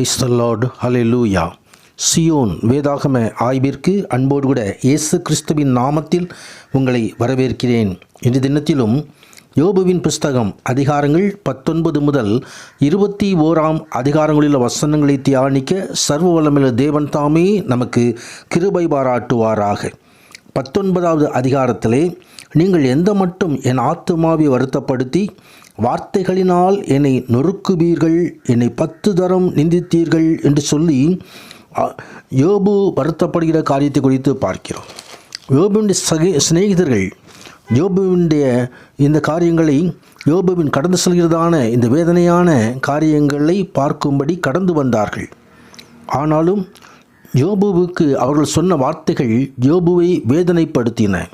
Praise the Lord, hallelujah. Zion வேதாகம ஆய்விற்கு அன்போடு கூட இயேசு கிறிஸ்துவின் நாமத்தில் உங்களை வரவேற்கிறேன். இன்று தினத்திலும் யோபுவின் புஸ்தகம் அதிகாரங்கள் 19 முதல் 21 அதிகாரங்களில் வசனங்களை தியானிக்க சர்வ வல்லமையுள்ள தேவன் தாமே நமக்கு கிருபை பாராட்டுவாராக. 19வது அதிகாரத்திலே, நீங்கள் எந்த மட்டும் என் ஆத்துமாவை வருத்தப்படுத்தி வார்த்தைகளினால் என்னை நொறுக்குவீர்கள், என்னை 10 தரம் நிந்தித்தீர்கள் என்று சொல்லி யோபு வருத்தப்படுகிற காரியத்தை குறித்து பார்க்கிறோம். யோபுவின் சிநேகிதர்கள் யோபுவினுடைய இந்த காரியங்களை, யோபுவின் கடந்து செல்கிறதான இந்த வேதனையான காரியங்களை பார்க்கும்படி கடந்து வந்தார்கள். ஆனாலும் யோபுவுக்கு அவர்கள் சொன்ன வார்த்தைகள் யோபுவை வேதனைப்படுத்தின.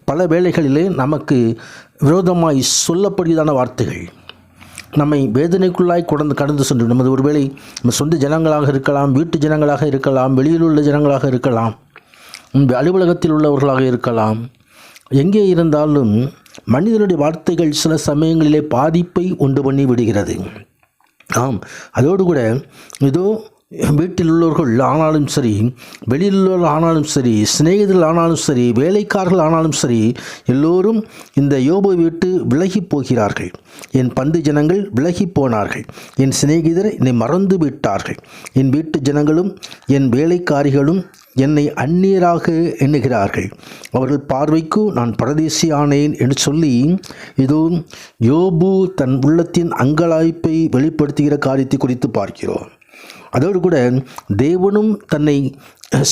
பல வேளைகளிலே நமக்கு விரோதமாய் சொல்லப்படுகிறதான வார்த்தைகள் நம்மை வேதனைக்குள்ளாய் கடந்து சென்று, நமது ஒருவேளை நம்ம சொந்த ஜனங்களாக இருக்கலாம், வீட்டு ஜனங்களாக இருக்கலாம், வெளியில் உள்ள ஜனங்களாக இருக்கலாம், அலுவலகத்தில் உள்ளவர்களாக இருக்கலாம். எங்கே இருந்தாலும் மனிதனுடைய வார்த்தைகள் சில சமயங்களிலே பாதிப்பை உண்டு பண்ணி விடுகிறது. அதோடு கூட இதோ வீட்டில் உள்ளவர்கள் ஆனாலும் சரி, வெளியில் உள்ளவர்கள் ஆனாலும் சரி, சிநேகிதர்கள் ஆனாலும் சரி, வேலைக்காரர்கள் ஆனாலும் சரி, எல்லோரும் இந்த யோபை விட்டு விலகி போகிறார்கள். என் பந்து ஜனங்கள் விலகி போனார்கள், என் சிநேகிதர் என்னை மறந்து விட்டார்கள், என் வீட்டு ஜனங்களும் என் வேலைக்காரிகளும் என்னை அந்நியராக எண்ணுகிறார்கள், அவர்கள் பார்வைக்கு நான் பரதேசியானேன் என்று சொல்லி இதோ யோபு தன் உள்ளத்தின் அங்கலாய்ப்பை வெளிப்படுத்துகிற காரியத்தை குறித்து பார்க்கிறோம். அதோடு கூட தேவனும் தன்னை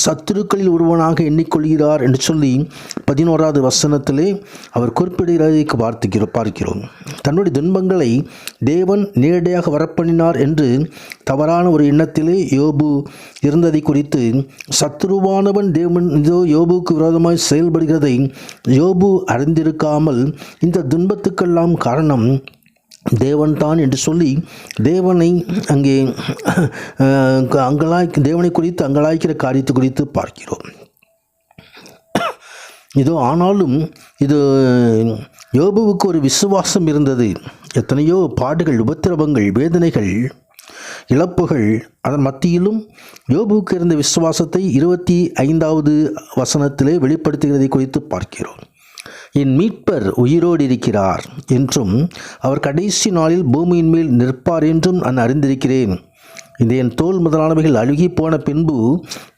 சத்துருக்களில் ஒருவனாக எண்ணிக்கொள்கிறார் என்று சொல்லி 11வது வசனத்திலே அவர் குறிப்பிடுகிறதை பார்க்கிறோம். தன்னுடைய துன்பங்களை தேவன் நேரடியாக வரப்பண்ணினார் என்று தவறான ஒரு எண்ணத்திலே யோபு இருந்ததை குறித்து, சத்துருவானவன் தேவன் இதோ யோபுக்கு விரோதமாய் செயல்படுகிறதை யோபு அறிந்திருக்காமல் இந்த துன்பத்துக்கெல்லாம் காரணம் தேவன்தான் என்று சொல்லி தேவனை அங்கே தேவனை குறித்து அங்கலாய்க்கிற காரியத்தை குறித்து பார்க்கிறோம். இதோ ஆனாலும் இது யோபுவுக்கு ஒரு விசுவாசம் இருந்தது. எத்தனையோ பாடுகள், உபத்திரவங்கள், வேதனைகள், இழப்புகள், அதன் மத்தியிலும் யோபுவுக்கு இருந்த விசுவாசத்தை 25வது வசனத்திலே வெளிப்படுத்துகிறதை குறித்து பார்க்கிறோம். என் மீட்பர் உயிரோடு இருக்கிறார் என்றும் அவர் கடைசி நாளில் பூமியின் மேல் நிற்பார் என்றும் நான் அறிந்திருக்கிறேன். இந்த என் தோல் முதலானவைகள் அழுகி போன பின்பு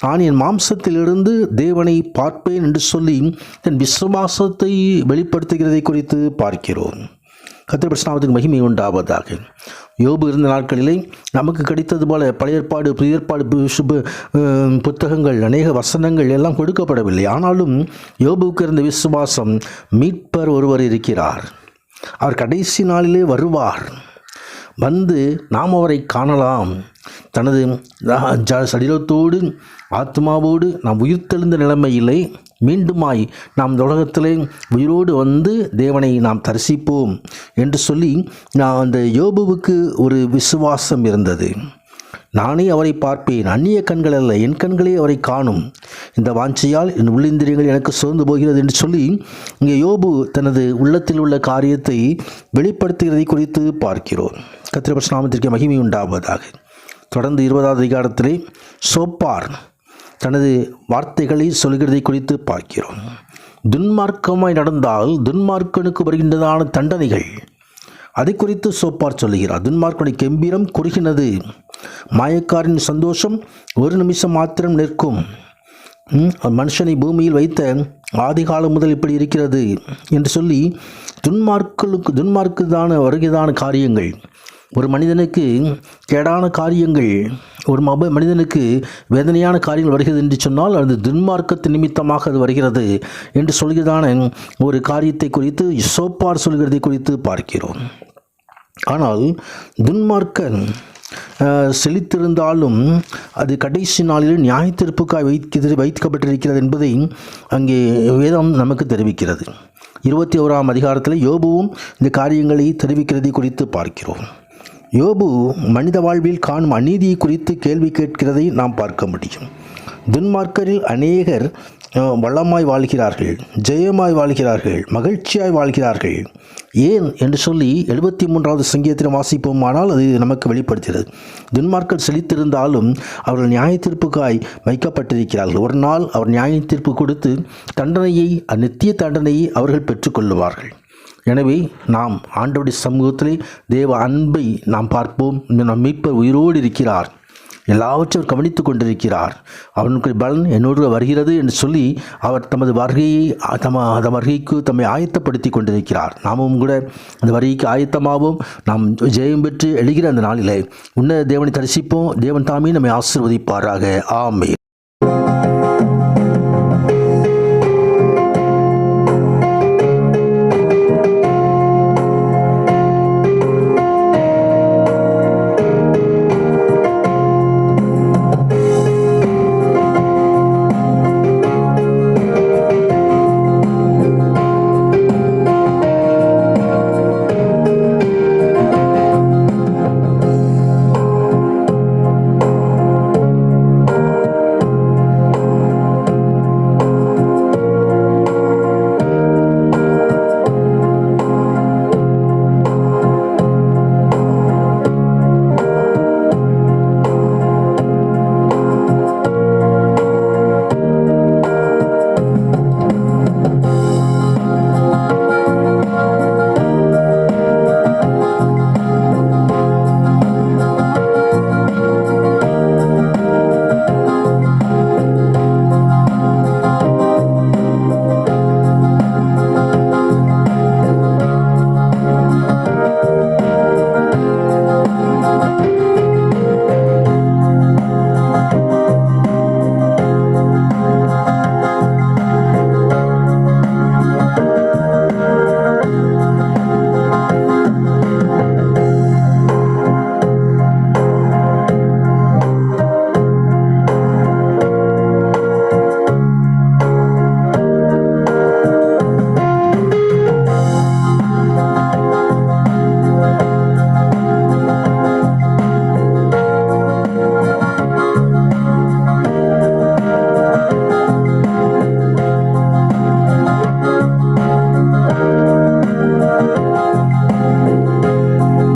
நான் என் மாம்சத்திலிருந்து தேவனை பார்ப்பேன் என்று சொல்லி என் விசுவாசத்தை வெளிப்படுத்துகிறதை குறித்து பார்க்கிறோம். கர்த்தருடைய நாமத்துக்கு மகிமை உண்டாவதாக. யோபு இருந்த நாட்களிலே நமக்கு கிடைத்தது போல பழைய ஏற்பாடு, புதிய ஏற்பாடு புத்தகங்கள், அநேக வசனங்கள் எல்லாம் கொடுக்கப்படவில்லை. ஆனாலும் யோபுவுக்கு இருந்த விசுவாசம், மீட்பர் ஒருவர் இருக்கிறார், அவர் கடைசி நாளிலே வருவார், வந்து நாம் அவரை காணலாம், தனது சரீரத்தோடு ஆத்மாவோடு நாம் உயிர்த்தெழுந்த நிலைமையிலே மீண்டுமாய் நாம் உலகத்திலே உயிரோடு வந்து தேவனை நாம் தரிசிப்போம் என்று சொல்லி அந்த யோபுவுக்கு ஒரு விசுவாசம் இருந்தது. நானே அவரை பார்ப்பேன், அந்நிய கண்கள் அல்ல, என் கண்களே அவரை காணும், இந்த வாஞ்சையால் என் உள்ளிந்திரியங்கள் எனக்கு சோர்ந்து போகிறது என்று சொல்லி இங்கே யோபு தனது உள்ளத்தில் உள்ள காரியத்தை வெளிப்படுத்துகிறதை குறித்து பார்க்கிறோம். கர்த்தருடைய நாமத்திற்கு மகிமை உண்டாவதாக. தொடர்ந்து 20வது அதிகாரத்திலே சோப்பார் தனது வார்த்தைகளை சொல்கிறதை குறித்து பார்க்கிறோம். துன்மார்க்கமாய் நடந்தால் துன்மார்க்கனுக்கு வருகின்றதான தண்டனைகள், அதை குறித்து சோப்பார் சொல்லுகிறார். துன்மார்க்கனுடைய கெம்பீரம் குறுகினது, மாயக்காரின் சந்தோஷம் ஒரு நிமிஷம் மாத்திரம் நிற்கும். மனுஷனை பூமியில் வைத்த ஆதிகாலம் முதல் இப்படி இருக்கிறது என்று சொல்லி துன்மார்க்குதான வருகிறதான காரியங்கள், ஒரு மனிதனுக்கு கேடான காரியங்கள், ஒரு மனிதனுக்கு வேதனையான காரியங்கள் வருகிறது என்று சொன்னால் அது துன்மார்க்கத்து நிமித்தமாக அது வருகிறது என்று சொல்கிறதான ஒரு காரியத்தை குறித்து சோப்பார் சொல்கிறதை குறித்து பார்க்கிறோம். ஆனால் துன்மார்க்கன் செழித்திருந்தாலும் அது கடைசி நாளில் நியாய தீர்ப்புக்காய் வைக்கப்பட்டிருக்கிறது என்பதை அங்கே வேதம் நமக்கு தெரிவிக்கிறது. 21ஆம் அதிகாரத்தில் யோபுவும் இந்த காரியங்களை தெரிவிக்கிறதை குறித்து பார்க்கிறோம். யோபு மனித வாழ்வில் காணும் அநீதியை குறித்து கேள்வி கேட்கிறதை நாம் பார்க்க முடியும். துன்மார்க்கரில் அநேகர் வளமாய் வாழ்கிறார்கள், ஜெயமாய் வாழ்கிறார்கள், மகிழ்ச்சியாய் வாழ்கிறார்கள். ஏன் என்று சொல்லி 73வது சங்கீதத்தில் வாசிப்போமானால் அது நமக்கு வெளிப்படுத்துகிறது. துன்மார்க்கர் செழித்திருந்தாலும் அவர்கள் நியாய தீர்ப்புக்காய் வைக்கப்பட்டிருக்கிறார்கள். ஒரு நாள் அவர் நியாய தீர்ப்பு கொடுத்து தண்டனையை, நித்திய தண்டனையை அவர்கள் பெற்றுக்கொள்ளுவார்கள். எனவே நாம் ஆண்டவருடைய சமூகத்திலே தேவ அன்பை நாம் பார்ப்போம். நம் மீட்பர் உயிரோடு இருக்கிறார், எல்லாவற்றையும் கவனித்து கொண்டிருக்கிறார், அவனுக்கு பலன் என்னோடு வருகிறது என்று சொல்லி அவர் தமது வருகைக்கு தம்மை ஆயத்தப்படுத்தி கொண்டிருக்கிறார். நாமும் கூட அந்த வருகைக்கு ஆயத்தமாகவும் நாம் ஜெயம் பெற்று எழுகிற அந்த நாளிலே உன்னத தேவனை தரிசிப்போம். தேவன் தாமே நம்மை ஆசீர்வதிப்பாராக. ஆமென்.